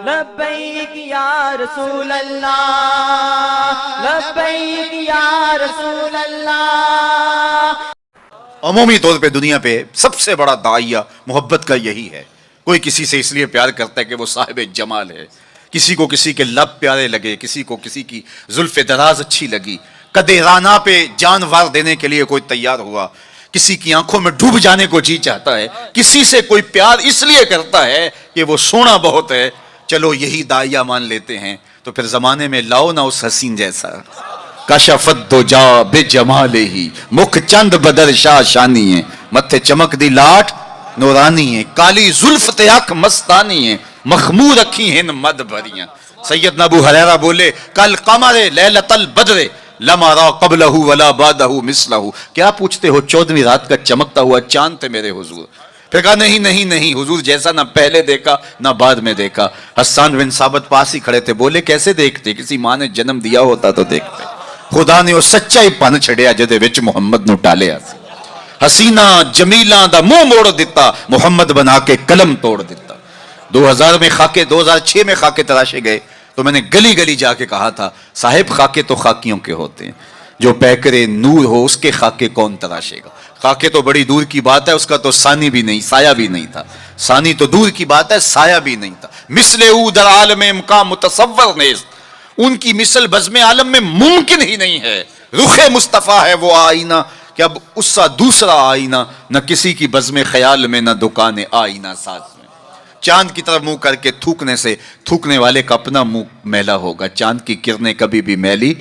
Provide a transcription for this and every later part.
لبیک یا رسول اللہ، لبیک یا رسول اللہ۔ عمومی طور پہ دنیا پہ سب سے بڑا داعیہ محبت کا یہی ہے۔ کوئی کسی سے اس لیے پیار کرتا ہے کہ وہ صاحب جمال ہے، کسی کو کسی کے لب پیارے لگے، کسی کو کسی کی زلف دراز اچھی لگی، قد رانا پہ جان وار دینے کے لیے کوئی تیار ہوا، کسی کی آنکھوں میں ڈوب جانے کو جی چاہتا ہے، کسی سے کوئی پیار اس لیے کرتا ہے کہ وہ سونا بہت ہے۔ چلو یہی داعیہ مان لیتے ہیں تو پھر زمانے میں لاؤ نا اس حسین جیسا۔ کشفت دجا بجمالہ، مکھ چند بدر شاہ شانی ہے، متھے چمک دی لاٹ نورانی ہے، کالی زلف تیاک مستانی ہے، مخمور اکھی ہیں مد بھریاں۔ سیدنا ابو ہریرہ بولے کل قمر لیلۃ البدر لما را قبلہ ولا بعدہ مثلہ، کیا پوچھتے ہو 14ویں رات کا چمکتا ہوا چاند تھے میرے حضور۔ پھر کہا نہیں نہیں نہیں حضور، جیسا نہ پہلے دیکھا نہ بعد میں دیکھا۔ حسان بن ثابت پاس ہی کھڑے تھے، بولے کیسے دیکھتے؟ کسی ماں نے جنم دیا ہوتا تو دیکھتے۔ خدا نے وہ سچا ہی پن چھڑیا جدے وچ محمد نو ٹالیا سی، حسینہ جمیلاں دا منہ موڑ دیتا، محمد بنا کے قلم توڑ دیتا۔ 2000 میں خاکے 2006 میں خاکے تراشے گئے تو میں نے گلی گلی جا کے کہا تھا صاحب خاکے تو خاکیوں کے ہوتے ہیں، جو پیکرے نور ہو اس کے خاکے کون تراشے گا؟ خاکے تو بڑی دور کی بات ہے، اس کا تو ثانی بھی نہیں، سایہ بھی نہیں تھا۔ ثانی تو دور کی بات ہے، سایہ بھی نہیں تھا۔ مثل او در عالم امکان متصور نیست، ان کی مثل بزم عالم میں ممکن ہی نہیں ہے۔ رخ مصطفیٰ ہے وہ آئینہ کہ اب اس سا دوسرا آئینہ، نہ کسی کی بزم خیال میں نہ دکان آئینہ ساز میں۔ چاند کی طرف منہ کر کے تھوکنے سے تھوکنے والے کا اپنا منہ میلا ہوگا۔ چاند کی کرنیں کبھی بھی میلی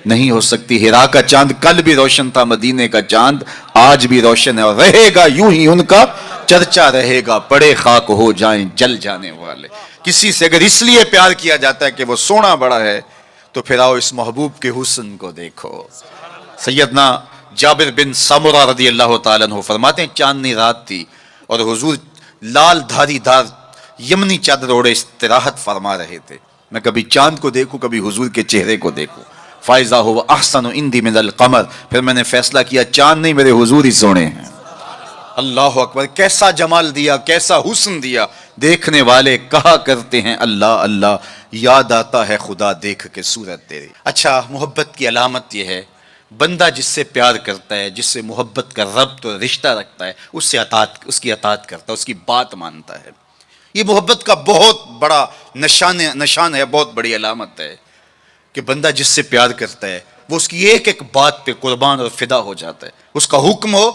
نہیں ہو سکتی۔ ہرا کا چاند کل بھی روشن تھا، مدینے کا چاند آج بھی روشن ہے، اور رہے گا یوں ہی ان کا چرچا رہے گا، پڑے خاک ہو جائیں جل جانے والے۔ کسی سے اگر اس لیے پیار کیا جاتا ہے کہ وہ سونا بڑا ہے تو پھر آؤ اس محبوب کے حسن کو دیکھو۔ سیدنا جابر بن سمرہ رضی اللہ تعالیٰ عنہ فرماتے ہیں چاندنی رات تھی اور حضور لال دھاری دار یمنی چادر اوڑے استراحت فرما رہے تھے۔ میں کبھی چاند کو دیکھوں، کبھی حضور کے چہرے کو دیکھوں۔ فائزہ ہو احسن عندی من القمر، پھر میں نے فیصلہ کیا چاند نہیں میرے حضور ہی سونے ہیں۔ اللہ اکبر، کیسا جمال دیا، کیسا حسن دیا۔ دیکھنے والے کہا کرتے ہیں اللہ اللہ، یاد آتا ہے خدا دیکھ کے صورت تیری۔ اچھا، محبت کی علامت یہ ہے بندہ جس سے پیار کرتا ہے، جس سے محبت کا ربط اور رشتہ رکھتا ہے، اس سے اس کی اطاعت کرتا ہے، اس کی بات مانتا ہے۔ یہ محبت کا بہت بڑا نشان ہے، بہت بڑی علامت ہے کہ بندہ جس سے پیار کرتا ہے وہ اس کی ایک ایک بات پہ قربان اور فدا ہو جاتا ہے۔ اس کا حکم ہو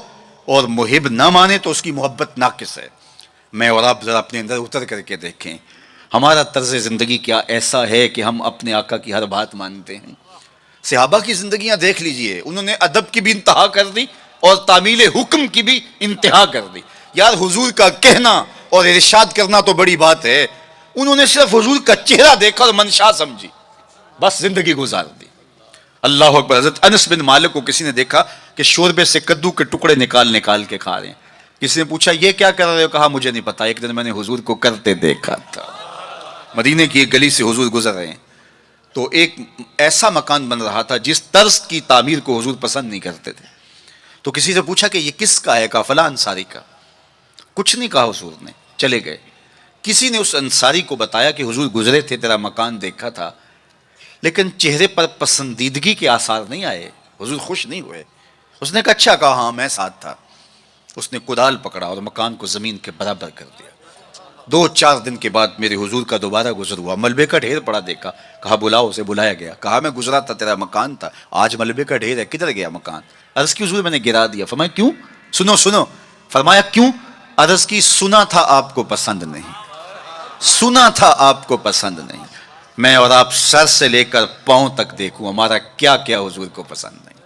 اور محب نہ مانے تو اس کی محبت ناقص ہے۔ میں اور آپ ذرا اپنے اندر اتر کر کے دیکھیں، ہمارا طرز زندگی کیا ایسا ہے کہ ہم اپنے آقا کی ہر بات مانتے ہیں؟ صحابہ کی زندگیاں دیکھ لیجئے، انہوں نے ادب کی بھی انتہا کر دی اور تعمیل حکم کی بھی انتہا کر دی۔ یار حضور کا کہنا اور ارشاد کرنا تو بڑی بات ہے، انہوں نے صرف حضور کا چہرہ دیکھا اور منشا سمجھی، بس زندگی گزار دی۔ اللہ اکبر۔ حضرت انس بن مالک کو کسی نے دیکھا کہ شوربے سے کدو کے ٹکڑے نکال نکال کے کھا رہے ہیں۔ کسی نے پوچھا یہ کیا کر رہے ہو؟ کہا مجھے نہیں پتا، ایک دن میں نے حضور کو کرتے دیکھا تھا۔ مدینے کی ایک گلی سے حضور گزر رہے ہیں تو ایک ایسا مکان بن رہا تھا جس طرز کی تعمیر کو حضور پسند نہیں کرتے تھے۔ تو کسی سے پوچھا کہ یہ کس کا ہے؟ کہا فلاں انصاری کا۔ کچھ نہیں کہا حضور نے، چلے گئے۔ کسی نے اس انصاری کو بتایا کہ حضور گزرے تھے، تیرا مکان دیکھا تھا، لیکن چہرے پر پسندیدگی کے آثار نہیں آئے، حضور خوش نہیں ہوئے۔ اس نے کہا اچھا، کہا ہاں میں ساتھ تھا۔ اس نے کدال پکڑا اور مکان کو زمین کے برابر کر دیا۔ 2-4 دن کے بعد میرے حضور کا دوبارہ گزر ہوا، ملبے کا ڈھیر پڑا دیکھا، کہا بلاؤ، اسے بلایا گیا۔ کہا میں گزرا تھا، تیرا مکان تھا، آج ملبے کا ڈھیر ہے، کدھر گیا مکان؟ عرض کی حضور میں نے گرا دیا۔ فرمایا کیوں؟ سنو سنو۔ فرمایا کیوں؟ عرض کی سنا تھا آپ کو پسند نہیں، سنا تھا آپ کو پسند نہیں۔ میں اور آپ سر سے لے کر پاؤں تک دیکھوں ہمارا کیا کیا حضور کو پسند نہیں۔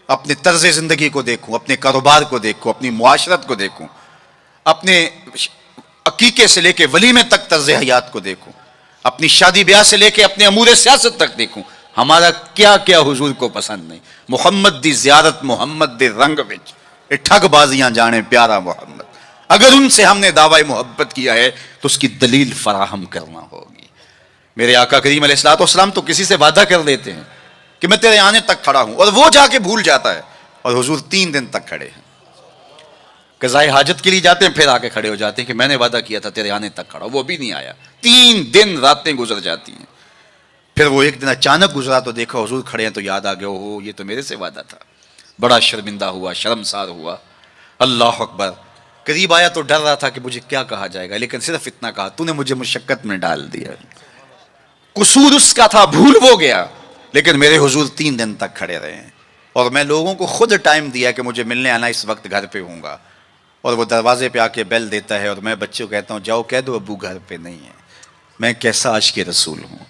اپنے طرز زندگی کو دیکھوں، اپنے کاروبار کو دیکھوں، اپنی معاشرت کو دیکھوں، اپنے عقیقے سے لے کے ولیمے تک طرز حیات کو دیکھوں، اپنی شادی بیاہ سے لے کے اپنے امور سیاست تک دیکھوں، ہمارا کیا کیا حضور کو پسند نہیں۔ محمد دی زیارت محمد دے رنگ وچ اے ٹھگ بازیاں جانے پیارا محمد، اگر ان سے ہم نے دعوی محبت کیا ہے تو اس کی دلیل فراہم کرنا ہوگی۔ میرے آقا کریم علیہ الصلوۃ والسلام تو کسی سے وعدہ کر لیتے ہیں کہ میں تیرے آنے تک کھڑا ہوں، اور وہ جا کے بھول جاتا ہے، اور حضور 3 دن تک کھڑے ہیں۔ قضائے حاجت کے لیے جاتے ہیں، پھر آ کے کھڑے ہو جاتے ہیں کہ میں نے وعدہ کیا تھا تیرے آنے تک کھڑا، وہ بھی نہیں آیا. 3 دن راتیں گزر جاتی ہیں. پھر وہ ایک دن اچانک گزرا تو دیکھا حضور کھڑے ہیں، تو یاد آ گیا ہو یہ تو میرے سے وعدہ تھا. بڑا شرمندہ ہوا، شرمسار ہوا. اللہ اکبر. قریب آیا تو ڈر رہا تھا کہ مجھے کیا کہا جائے گا، لیکن صرف اتنا کہا تو نے مجھے مشقت میں ڈال دیا. قصور اس کا تھا، بھول وہ گیا، لیکن میرے حضور 3 دن تک کھڑے رہے ہیں. اور میں لوگوں کو خود ٹائم دیا کہ مجھے ملنے آنا، اس وقت گھر پہ ہوں گا. اور وہ دروازے پہ آ کے بیل دیتا ہے، اور میں بچوں کو کہتا ہوں جاؤ کہہ دو ابو گھر پہ نہیں ہے. میں کیسا عاشق رسول ہوں،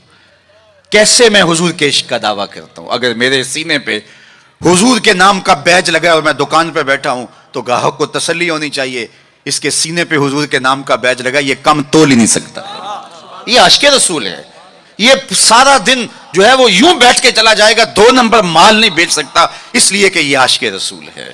کیسے میں حضور کے عشق کا دعویٰ کرتا ہوں. اگر میرے سینے پہ حضور کے نام کا بیج لگا ہے اور میں دکان پہ بیٹھا ہوں تو گاہک کو تسلی ہونی چاہیے اس کے سینے پہ حضور کے نام کا بیج لگا، یہ کم تول ہی نہیں سکتا. یہ عاشق رسول ہے. یہ سارا دن جو ہے وہ یوں بیٹھ کے چلا جائے گا، 2 نمبر مال نہیں بیچ سکتا، اس لیے کہ یہ عاشق رسول ہے.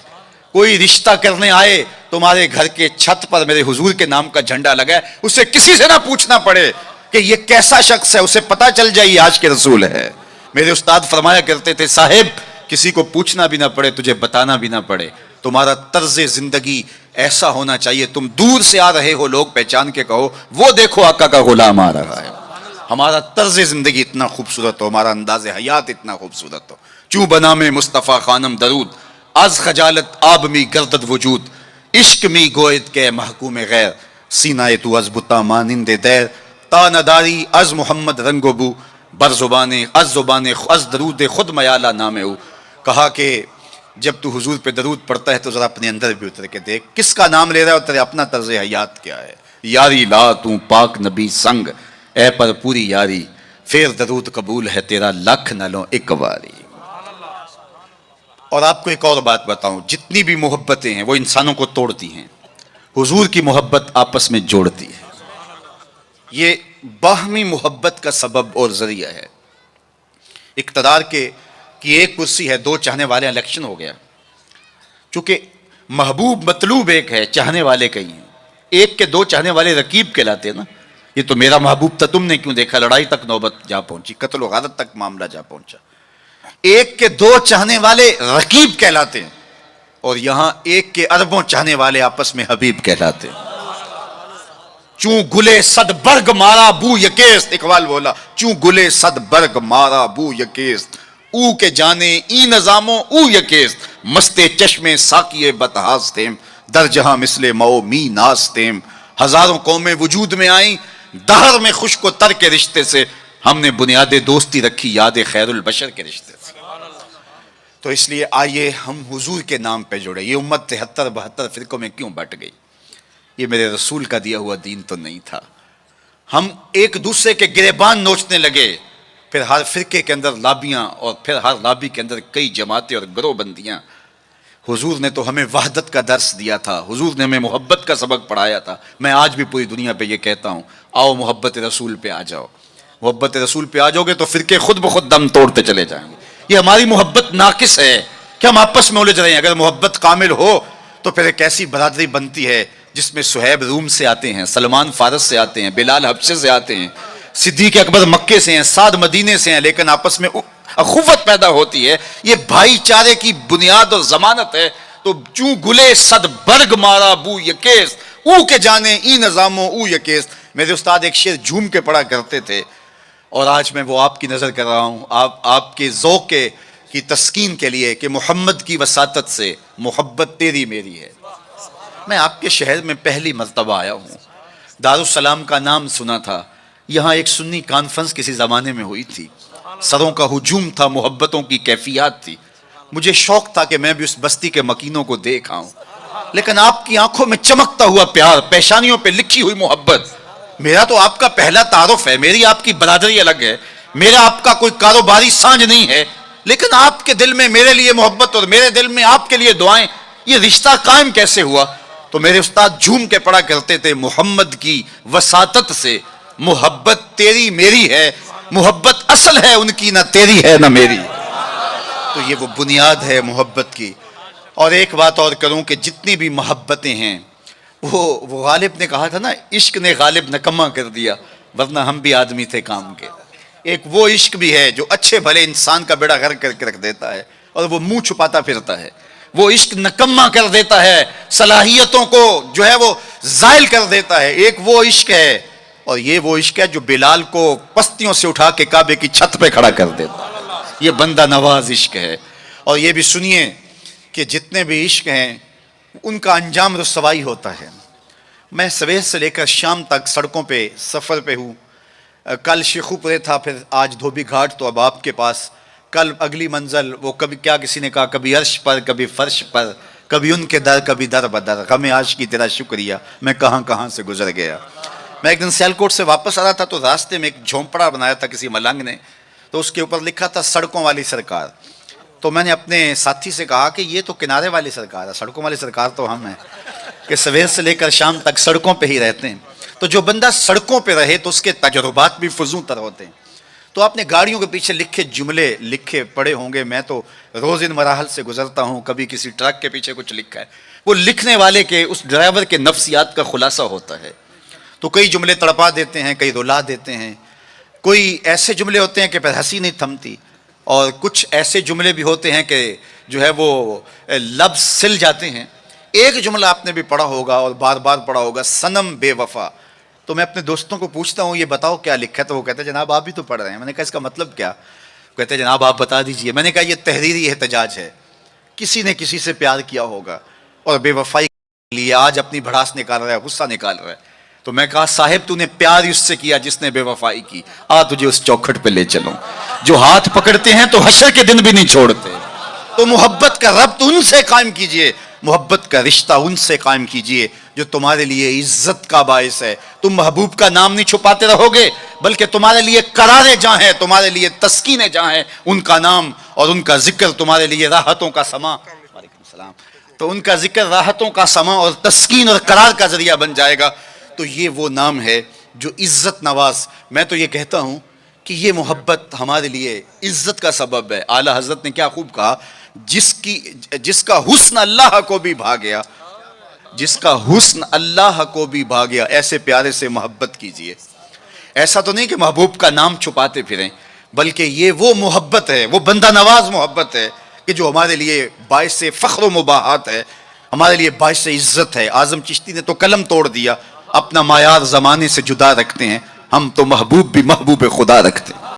کوئی رشتہ کرنے آئے تمہارے گھر کے چھت پر میرے حضور کے نام کا جھنڈا لگا ہے، اسے کسی سے نہ پوچھنا پڑے کہ یہ کیسا شخص ہے، اسے پتا چل جائے یہ عاشق رسول ہے. میرے استاد فرمایا کرتے تھے صاحب کسی کو پوچھنا بھی نہ پڑے، تجھے بتانا بھی نہ پڑے، تمہارا طرز زندگی ایسا ہونا چاہیے تم دور سے آ رہے ہو لوگ پہچان کے کہو وہ دیکھو آقا کا غلام آ رہا ہے. ہمارا طرز زندگی اتنا خوبصورت ہو، ہمارا انداز حیات اتنا خوبصورت ہو. چوں بنا میں مصطفیٰ خانم درود، از خجالت آب می گردد وجود، عشق می گوید کے محکوم غیر، سینہ تو از بتا مانند دیر، تا نداری از محمد رنگ و بو، بر زبان از درود خود میالہ نام ہو. کہا کہ جب تو حضور پہ درود پڑھتا ہے تو ذرا اپنے اندر بھی اتر کے دیکھ کس کا نام لے رہا ہے اور تیرے اپنا طرز حیات کیا ہے. یاری لا تو پاک نبی سنگ، اے پر پوری یاری، پھر درود قبول ہے تیرا لکھ نہ لو ایک باری. اور آپ کو ایک اور بات بتاؤں، جتنی بھی محبتیں ہیں وہ انسانوں کو توڑتی ہیں، حضور کی محبت آپس میں جوڑتی ہے. یہ باہمی محبت کا سبب اور ذریعہ ہے. اقتدار کی ایک کرسی ہے، 2 چاہنے والے، الیکشن ہو گیا. چونکہ محبوب مطلوب ایک ہے، چاہنے والے کئی ہیں. ایک کے 2 چاہنے والے رقیب کہلاتے ہیں نا. یہ تو میرا محبوب تھا تم نے کیوں دیکھا، لڑائی تک نوبت جا پہنچی، قتل و غارت تک معاملہ جا پہنچا. ایک کے 2 چاہنے والے رقیب کہلاتے ہیں، اور یہاں ایک کے اربوں چاہنے والے آپس میں حبیب کہلاتے ہیں. چوں گلے صد برگ مارا بو یکیست، اقبال بولا چوں گلے صد برگ مارا بو یکیست، او کے جانے ای نظاموں او یکیست، مستے چشمے ساکیے بتہاس تیم، در جہاں مثل مو می ناس تیم. ہزاروں قومیں وجود میں آئیں دہر میں خشک و تر کے رشتے سے، ہم نے بنیاد دوستی رکھی یاد خیر البشر کے رشتے سے. تو اس لیے آئیے ہم حضور کے نام پہ جڑے. یہ امت 73-72 فرقوں میں کیوں بٹ گئی؟ یہ میرے رسول کا دیا ہوا دین تو نہیں تھا. ہم ایک دوسرے کے گریبان نوچنے لگے، پھر ہر فرقے کے اندر لابیاں، اور پھر ہر لابی کے اندر کئی جماعتیں اور گروہ بندیاں. حضور نے تو ہمیں وحدت کا درس دیا تھا، حضور نے ہمیں محبت کا سبق پڑھایا تھا. میں آج بھی پوری دنیا پہ یہ کہتا ہوں آؤ محبت رسول پہ آ جاؤ. محبت رسول پہ آ جاؤ گے تو فرقے خود بخود دم توڑتے چلے جائیں گے. یہ ہماری محبت ناقص ہے کہ ہم آپس میں الجھ رہے ہیں. اگر محبت کامل ہو تو پھر ایک ایسی برادری بنتی ہے جس میں صہیب روم سے آتے ہیں، سلمان فارس سے آتے ہیں، بلال حبشے سے آتے ہیں، صدیق اکبر مکے سے ہیں، سعد مدینے سے ہیں، لیکن آپس میں اخوت پیدا ہوتی ہے. یہ بھائی چارے کی بنیاد اور ضمانت ہے. تو چوں گلے صد برگ مارا بو یکیس، او کے جانے ای نظاموں او یکیس. میرے استاد ایک شعر جھوم کے پڑھا کرتے تھے، اور آج میں وہ آپ کی نظر کر رہا ہوں، آپ کے ذوق کی تسکین کے لیے کہ محمد کی وساطت سے محبت تیری میری ہے. میں آپ کے شہر میں پہلی مرتبہ آیا ہوں. دارالسلام کا نام سنا تھا. یہاں ایک سنی کانفرنس کسی زمانے میں ہوئی تھی. سروں کا ہجوم تھا، محبتوں کی کیفیات تھی. مجھے شوق تھا کہ میں بھی اس بستی کے مکینوں کو دیکھ آؤں، لیکن آپ کی آنکھوں میں چمکتا ہوا پیار، پیشانیوں پہ لکھی ہوئی محبت. میرا تو آپ کا پہلا تعارف ہے، میری آپ کی برادری الگ ہے، میرا آپ کا کوئی کاروباری سانج نہیں ہے، لیکن آپ کے دل میں میرے لیے محبت اور میرے دل میں آپ کے لیے دعائیں. یہ رشتہ قائم کیسے ہوا؟ تو میرے استاد جھوم کے پڑھا کرتے تھے محمد کی وساطت سے محبت تیری میری ہے، محبت اصل ہے ان کی، نہ تیری ہے نہ میری. تو یہ وہ بنیاد ہے محبت کی. اور ایک بات اور کروں کہ جتنی بھی محبتیں ہیں وہ غالب نے کہا تھا نا، عشق نے غالب نکما کر دیا، ورنہ ہم بھی آدمی تھے کام کے. ایک وہ عشق بھی ہے جو اچھے بھلے انسان کا بیڑا غرق کر کے رکھ دیتا ہے اور وہ منہ چھپاتا پھرتا ہے. وہ عشق نکما کر دیتا ہے، صلاحیتوں کو جو ہے وہ زائل کر دیتا ہے۔ ایک وہ عشق ہے، اور یہ وہ عشق ہے جو بلال کو پستیوں سے اٹھا کے کعبے کی چھت پہ کھڑا کر دیتا ہے۔ یہ بندہ نواز عشق ہے۔ اور یہ بھی سنیے کہ جتنے بھی عشق ہیں ان کا انجام رسوائی ہوتا ہے۔ میں سویر سے لے کر شام تک سڑکوں پہ سفر پہ ہوں۔ کل شیخو پورے تھا، پھر آج دھوبی گھاٹ تو اب آپ کے پاس، کل اگلی منزل وہ کبھی کیا کسی نے کہا، کبھی عرش پر، کبھی فرش پر، کبھی ان کے در، کبھی در بدر، غم عاشقی تیرا شکریہ میں کہاں کہاں سے گزر گیا۔ میں ایک دن سیالکوٹ سے واپس آ رہا تھا تو راستے میں ایک جھونپڑا بنایا تھا کسی ملنگ نے، تو اس کے اوپر لکھا تھا سڑکوں والی سرکار۔ تو میں نے اپنے ساتھی سے کہا کہ یہ تو کنارے والی سرکار ہے، سڑکوں والی سرکار تو ہم ہیں کہ سویر سے لے کر شام تک سڑکوں پہ ہی رہتے ہیں۔ تو جو بندہ سڑکوں پہ رہے تو اس کے تجربات بھی فزوں تر ہوتے ہیں۔ تو آپ نے گاڑیوں کے پیچھے لکھے جملے لکھے پڑھے ہوں گے، میں تو روز ان مراحل سے گزرتا ہوں، کبھی کسی ٹرک کے پیچھے کچھ لکھا ہے، وہ لکھنے والے کے اس ڈرائیور کے نفسیات کا خلاصہ ہوتا ہے۔ تو کئی جملے تڑپا دیتے ہیں، کئی رلا دیتے ہیں، کوئی ایسے جملے ہوتے ہیں کہ پھر ہنسی نہیں تھمتی، اور کچھ ایسے جملے بھی ہوتے ہیں کہ جو ہے وہ لفظ سل جاتے ہیں۔ ایک جملہ آپ نے بھی پڑھا ہوگا اور بار بار پڑھا ہوگا، صنم بے وفا۔ تو میں اپنے دوستوں کو پوچھتا ہوں یہ بتاؤ کیا لکھا ہے، تو وہ کہتے ہیں جناب آپ بھی تو پڑھ رہے ہیں۔ میں نے کہا اس کا مطلب کیا؟ کہتے ہیں جناب آپ بتا دیجئے۔ میں نے کہا یہ تحریری احتجاج ہے، کسی نے کسی سے پیار کیا ہوگا اور بے وفائی کے لیے آج اپنی بھڑاس نکال رہا ہے، غصہ نکال رہا ہے۔ تو میں کہا صاحب تو نے پیار اس سے کیا جس نے بے وفائی کی، آ تجھے اس چوکھٹ پہ لے چلوں۔ جو ہاتھ پکڑتے ہیں تو حشر کے دن بھی نہیں چھوڑتے۔ تو محبت کا ربط ان سے قائم کیجئے، محبت کا رشتہ ان سے قائم کیجئے جو تمہارے لیے عزت کا باعث ہے۔ تم محبوب کا نام نہیں چھپاتے رہو گے، بلکہ تمہارے لیے قرارے جہاں ہیں، تمہارے لیے تسکینیں جہاں ہیں، ان کا نام اور ان کا ذکر تمہارے لیے راحتوں کا سما، وعلیکم السلام، تو ان کا ذکر راحتوں کا سما اور تسکین اور قرار کا ذریعہ بن جائے گا۔ تو یہ وہ نام ہے جو عزت نواز۔ میں تو یہ کہتا ہوں کہ یہ محبت ہمارے لیے عزت کا سبب ہے۔ اعلیٰ حضرت نے کیا خوب کہا، جس کا حسن اللہ کو بھی بھا گیا، جس کا حسن اللہ کو بھی بھا گیا، ایسے پیارے سے محبت کیجئے۔ ایسا تو نہیں کہ محبوب کا نام چھپاتے پھریں، بلکہ یہ وہ محبت ہے، وہ بندہ نواز محبت ہے کہ جو ہمارے لیے باعث فخر و مباحات ہے، ہمارے لیے باعث عزت ہے۔ اعظم چشتی نے تو قلم توڑ دیا، اپنا معیار زمانے سے جدا رکھتے ہیں، ہم تو محبوب بھی محبوب خدا رکھتے ہیں۔